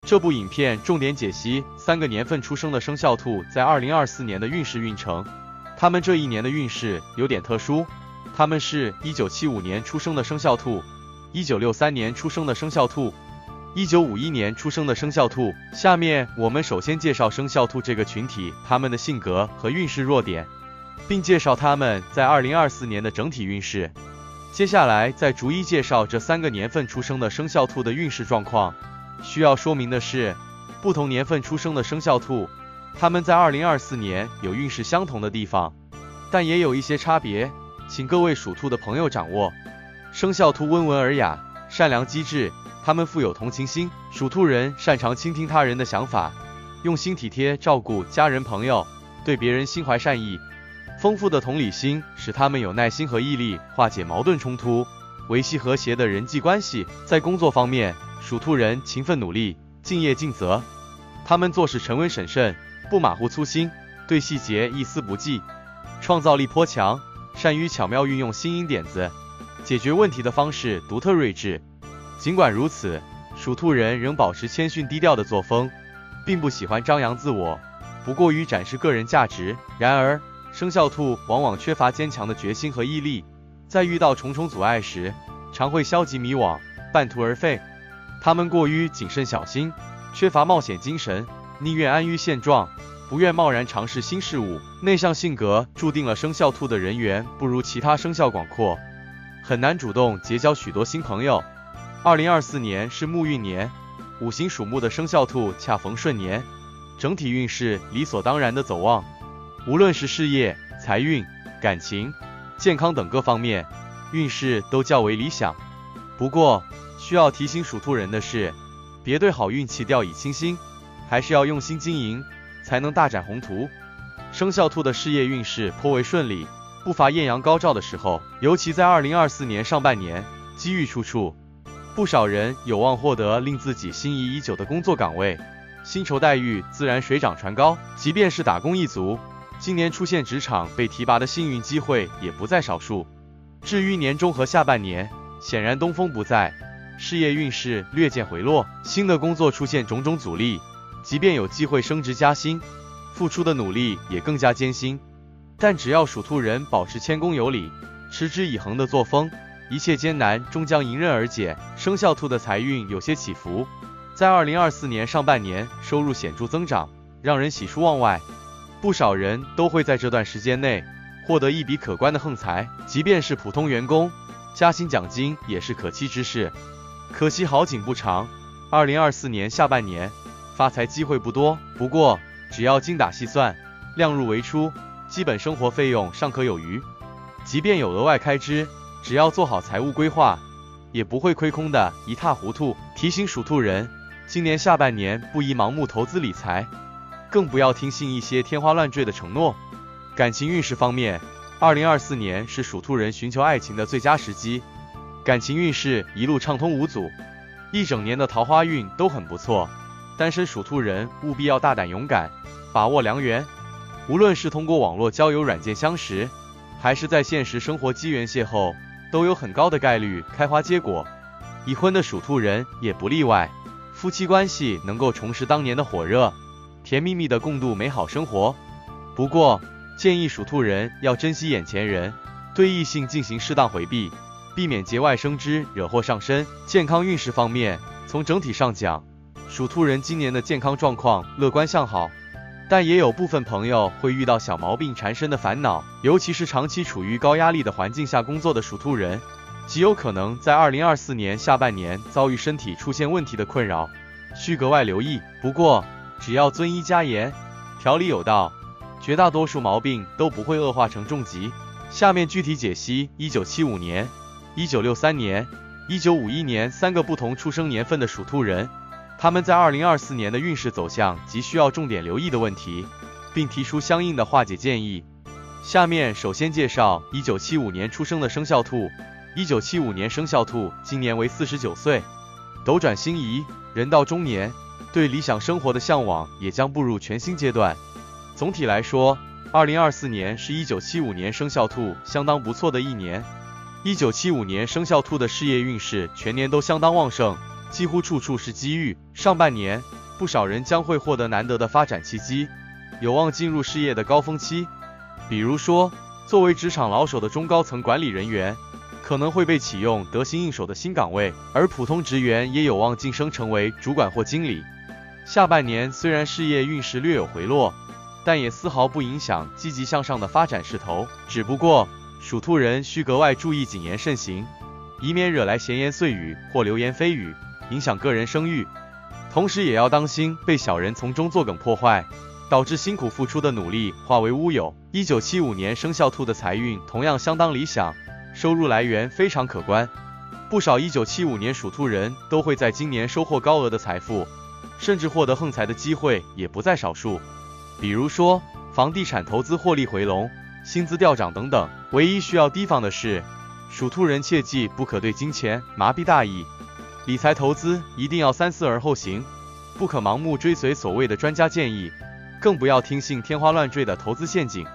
这部影片重点解析3个年份出生的生肖兔在2024年的运势运程。他们这一年的运势有点特殊，他们是1975年出生的生肖兔，1963年出生的生肖兔，1951年出生的生肖兔。下面我们首先介绍生肖兔这个群体，他们的性格和运势弱点，并介绍他们在2024年的整体运势。接下来再逐一介绍这3个年份出生的生肖兔的运势状况。需要说明的是，不同年份出生的生肖兔，他们在2024年有运势相同的地方，但也有一些差别，请各位属兔的朋友掌握。生肖兔温文尔雅，善良机智，他们富有同情心。属兔人擅长倾听他人的想法，用心体贴照顾家人朋友，对别人心怀善意。丰富的同理心使他们有耐心和毅力化解矛盾冲突，维系和谐的人际关系。在工作方面，属兔人勤奋努力，敬业尽责，他们做事沉稳审慎，不马虎粗心，对细节一丝不计，创造力颇强，善于巧妙运用新颖点子，解决问题的方式独特睿智。尽管如此，属兔人仍保持谦逊低调的作风，并不喜欢张扬自我，不过于展示个人价值。然而，生肖兔往往缺乏坚强的决心和毅力，在遇到重重阻碍时，常会消极迷惘，半途而废。他们过于谨慎小心，缺乏冒险精神，宁愿安于现状，不愿贸然尝试新事物。内向性格注定了生肖兔的人缘不如其他生肖广阔，很难主动结交许多新朋友。2024年是木运年，五行属木的生肖兔恰逢顺年，整体运势理所当然的走旺，无论是事业、财运、感情、健康等各方面，运势都较为理想。不过，需要提醒属兔人的是，别对好运气掉以轻心，还是要用心经营，才能大展宏图。生肖兔的事业运势颇为顺利，不乏艳阳高照的时候，尤其在2024年上半年，机遇处处，不少人有望获得令自己心仪已久的工作岗位，薪酬待遇自然水涨船高。即便是打工一族，今年出现职场被提拔的幸运机会也不在少数。至于年中和下半年，显然东风不在，事业运势略见回落，新的工作出现种种阻力，即便有机会升职加薪，付出的努力也更加艰辛。但只要属兔人保持谦恭有礼、持之以恒的作风，一切艰难终将迎刃而解。生肖兔的财运有些起伏，在2024年上半年收入显著增长，让人喜出望外。不少人都会在这段时间内获得一笔可观的横财，即便是普通员工，加薪奖金也是可期之事。可惜好景不长，2024年下半年发财机会不多。不过只要精打细算，量入为出，基本生活费用尚可有余。即便有额外开支，只要做好财务规划，也不会亏空的一塌糊涂。提醒属兔人，今年下半年不宜盲目投资理财，更不要听信一些天花乱坠的承诺。感情运势方面，2024年是属兔人寻求爱情的最佳时机，感情运势一路畅通无阻，一整年的桃花运都很不错。单身属兔人务必要大胆勇敢，把握良缘。无论是通过网络交友软件相识，还是在现实生活机缘邂逅，都有很高的概率开花结果。已婚的属兔人也不例外，夫妻关系能够重拾当年的火热，甜蜜蜜的共度美好生活。不过，建议属兔人要珍惜眼前人，对异性进行适当回避，避免节外生枝，惹祸上身。健康运势方面，从整体上讲，属兔人今年的健康状况乐观向好，但也有部分朋友会遇到小毛病缠身的烦恼，尤其是长期处于高压力的环境下工作的属兔人，极有可能在2024年下半年遭遇身体出现问题的困扰，需格外留意。不过，只要遵医加严，调理有道，绝大多数毛病都不会恶化成重疾。下面具体解析1975年、1963年、1951年3个不同出生年份的属兔人，他们在2024年的运势走向及需要重点留意的问题，并提出相应的化解建议。下面首先介绍1975年出生的生肖兔。1975年生肖兔今年为49岁，斗转星移，人到中年，对理想生活的向往也将步入全新阶段。总体来说，2024年是1975年生肖兔相当不错的一年。1975年生肖兔的事业运势全年都相当旺盛，几乎处处是机遇。上半年不少人将会获得难得的发展契机，有望进入事业的高峰期。比如说，作为职场老手的中高层管理人员，可能会被启用得心应手的新岗位，而普通职员也有望晋升成为主管或经理。下半年虽然事业运势略有回落，但也丝毫不影响积极向上的发展势头。只不过，属兔人需格外注意谨言慎行，以免惹来闲言碎语或流言蜚语，影响个人声誉。同时也要当心被小人从中作梗破坏，导致辛苦付出的努力化为乌有。1975年生肖兔的财运同样相当理想，收入来源非常可观。不少1975年属兔人都会在今年收获高额的财富，甚至获得横财的机会也不在少数。比如说，房地产投资获利回笼、薪资调涨等等。唯一需要提防的是，属兔人切记不可对金钱麻痹大意，理财投资一定要三思而后行，不可盲目追随所谓的专家建议，更不要听信天花乱坠的投资陷阱。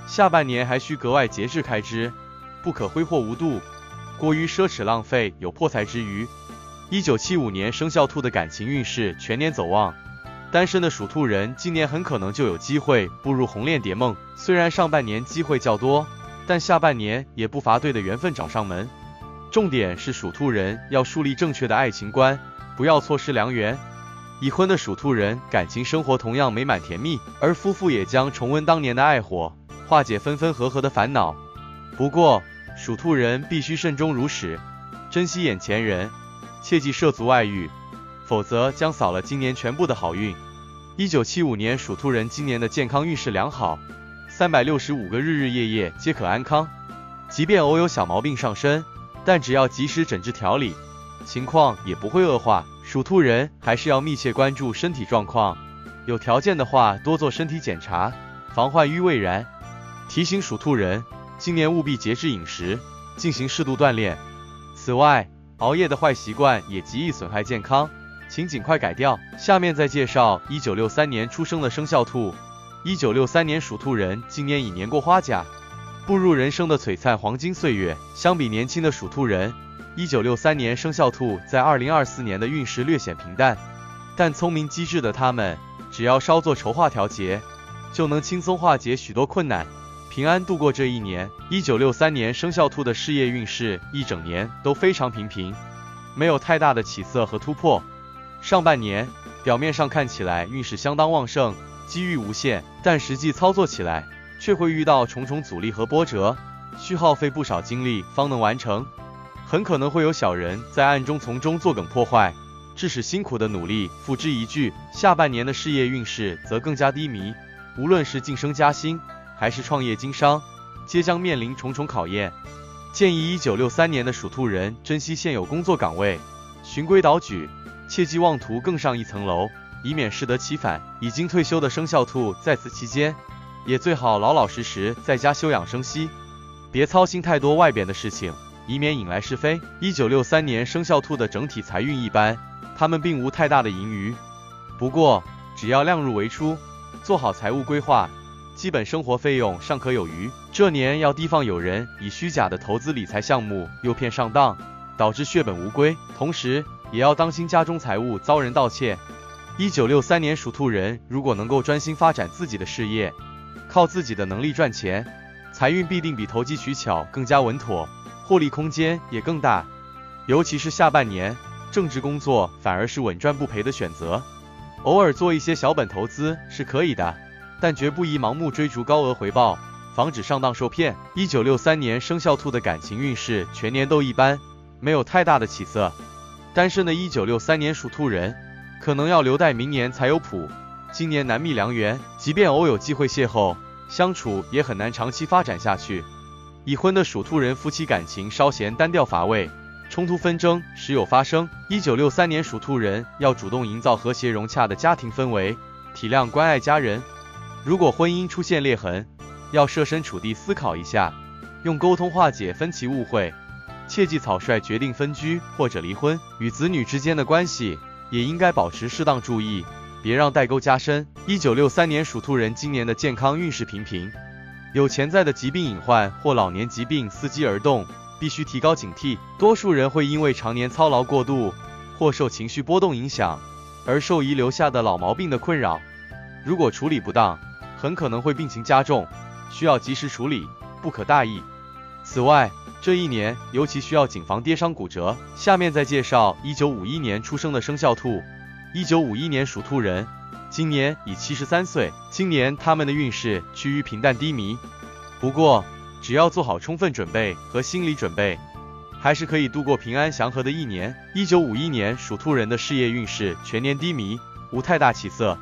下半年还需格外节制开支，不可挥霍无度，过于奢侈浪费有破财之虞。1975年生肖兔的感情运势全年走旺，单身的属兔人今年很可能就有机会步入红恋蝶梦。虽然上半年机会较多，但下半年也不乏对的缘分找上门。重点是属兔人要树立正确的爱情观，不要错失良缘。已婚的属兔人感情生活同样美满甜蜜，而夫妇也将重温当年的爱火，化解分分合合的烦恼。不过，属兔人必须慎终如始，珍惜眼前人，切忌涉足外遇，否则将扫了今年全部的好运。1975年属兔人今年的健康运势良好，365个日日夜夜皆可安康。即便偶有小毛病上身，但只要及时诊治调理，情况也不会恶化。属兔人还是要密切关注身体状况，有条件的话多做身体检查，防患于未然。提醒属兔人，今年务必节制饮食，进行适度锻炼。此外，熬夜的坏习惯也极易损害健康，请尽快改掉。下面再介绍1963年出生的生肖兔。1963年属兔人今年已年过花甲，步入人生的璀璨黄金岁月。相比年轻的属兔人，1963年生肖兔在2024年的运势略显平淡，但聪明机智的他们，只要稍作筹划调节，就能轻松化解许多困难，平安度过这一年。1963年生肖兔的事业运势一整年都非常平平，没有太大的起色和突破。上半年表面上看起来运势相当旺盛，机遇无限，但实际操作起来却会遇到重重阻力和波折，需耗费不少精力方能完成。很可能会有小人在暗中从中作梗破坏，致使辛苦的努力付之一炬。下半年的事业运势则更加低迷，无论是晋升加薪还是创业经商，皆将面临重重考验。建议1963年的属兔人珍惜现有工作岗位，循规蹈矩，切忌妄图更上一层楼，以免适得其反。已经退休的生肖兔在此期间，也最好老老实实在家休养生息，别操心太多外边的事情，以免引来是非。1963年生肖兔的整体财运一般，他们并无太大的盈余。不过，只要量入为出，做好财务规划，基本生活费用尚可有余。这年要提防有人以虚假的投资理财项目诱骗上当，导致血本无归。同时，也要当心家中财物遭人盗窃。1963年属兔人如果能够专心发展自己的事业，靠自己的能力赚钱，财运必定比投机取巧更加稳妥，获利空间也更大。尤其是下半年，正职工作反而是稳赚不赔的选择。偶尔做一些小本投资是可以的，但绝不宜盲目追逐高额回报，防止上当受骗。1963年生肖兔的感情运势全年都一般，没有太大的起色。单身的1963年属兔人，可能要留待明年才有谱。今年难觅良缘，即便偶有机会邂逅，相处也很难长期发展下去。已婚的属兔人夫妻感情稍显单调乏味，冲突纷争时有发生。1963年属兔人要主动营造和谐融洽的家庭氛围，体谅关爱家人。如果婚姻出现裂痕，要设身处地思考一下，用沟通化解分歧误会，切忌草率决定分居或者离婚。与子女之间的关系也应该保持适当注意，别让代沟加深。1963年属兔人今年的健康运势平平，有潜在的疾病隐患或老年疾病伺机而动，必须提高警惕。多数人会因为常年操劳过度或受情绪波动影响，而受遗留下的老毛病的困扰。如果处理不当，很可能会病情加重，需要及时处理，不可大意。此外，这一年尤其需要谨防跌伤骨折。下面再介绍1951年出生的生肖兔。1951年属兔人，今年已73岁。今年他们的运势趋于平淡低迷，不过只要做好充分准备和心理准备，还是可以度过平安祥和的一年。1951年属兔人的事业运势全年低迷，无太大起色。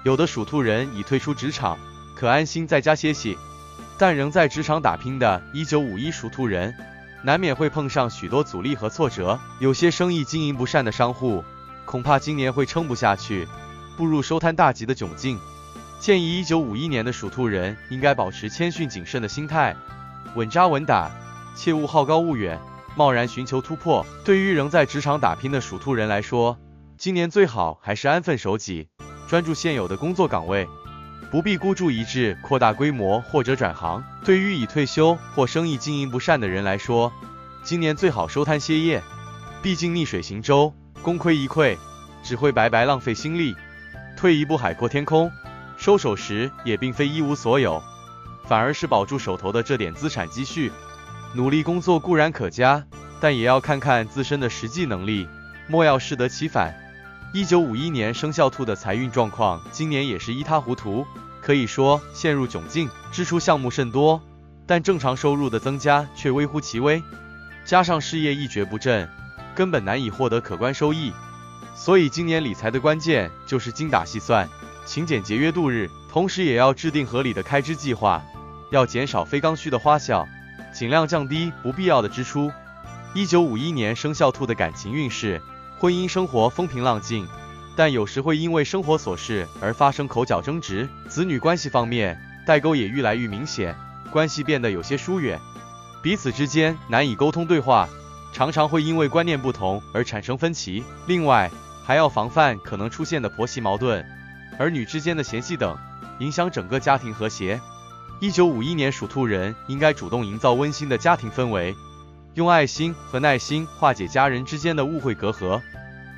有的属兔人已退出职场，可安心在家歇息，但仍在职场打拼的1951属兔人，难免会碰上许多阻力和挫折。有些生意经营不善的商户，恐怕今年会撑不下去，步入收摊大吉的窘境。建议1951年的属兔人应该保持谦逊谨慎的心态，稳扎稳打，切勿好高骛远，贸然寻求突破。对于仍在职场打拼的属兔人来说，今年最好还是安分守己，专注现有的工作岗位，不必孤注一掷扩大规模或者转行。对于已退休或生意经营不善的人来说，今年最好收摊歇业，毕竟逆水行舟，功亏一篑，只会白白浪费心力。退一步海阔天空，收手时也并非一无所有，反而是保住手头的这点资产积蓄。努力工作固然可嘉，但也要看看自身的实际能力，莫要适得其反。1951年生肖兔的财运状况今年也是一塌糊涂，可以说陷入窘境，支出项目甚多，但正常收入的增加却微乎其微，加上事业一蹶不振，根本难以获得可观收益。所以今年理财的关键就是精打细算，勤俭节约度日，同时也要制定合理的开支计划，要减少非刚需的花销，尽量降低不必要的支出。1951年生肖兔的感情运势，婚姻生活风平浪静，但有时会因为生活琐事而发生口角争执。子女关系方面，代沟也愈来愈明显，关系变得有些疏远，彼此之间难以沟通对话，常常会因为观念不同而产生分歧。另外，还要防范可能出现的婆媳矛盾、儿女之间的嫌隙等，影响整个家庭和谐。1951年属兔人应该主动营造温馨的家庭氛围，用爱心和耐心化解家人之间的误会隔阂，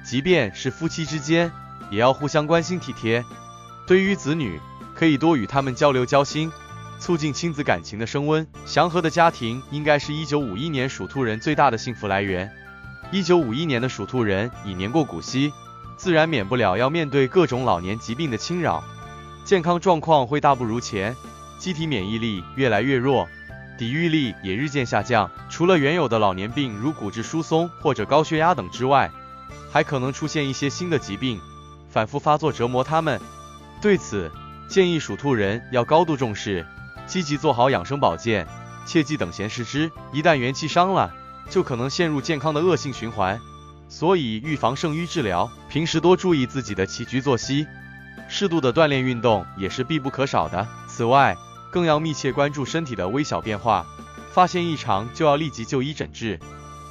即便是夫妻之间，也要互相关心体贴。对于子女，可以多与他们交流交心，促进亲子感情的升温。祥和的家庭应该是1951年属兔人最大的幸福来源。1951年的属兔人已年过古稀，自然免不了要面对各种老年疾病的侵扰，健康状况会大不如前，机体免疫力越来越弱，抵御力也日渐下降。除了原有的老年病如骨质疏松或者高血压等之外，还可能出现一些新的疾病，反复发作折磨他们。对此，建议属兔人要高度重视，积极做好养生保健，切忌等闲视之。一旦元气伤了，就可能陷入健康的恶性循环。所以预防胜于治疗，平时多注意自己的起居作息，适度的锻炼运动也是必不可少的。此外，更要密切关注身体的微小变化，发现异常就要立即就医诊治，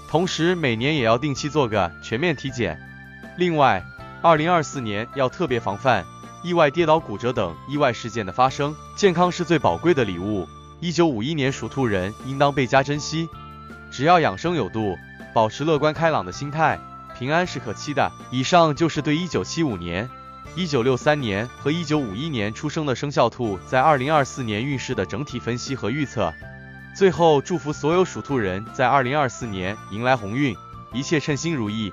同时每年也要定期做个全面体检。另外，2024年要特别防范意外跌倒、骨折等意外事件的发生。健康是最宝贵的礼物，1951年属兔人应当倍加珍惜。只要养生有度，保持乐观开朗的心态，平安是可期的。以上就是对1975年、1963年和1951年出生的生肖兔在2024年运势的整体分析和预测。最后祝福所有属兔人在2024年迎来鸿运，一切称心如意。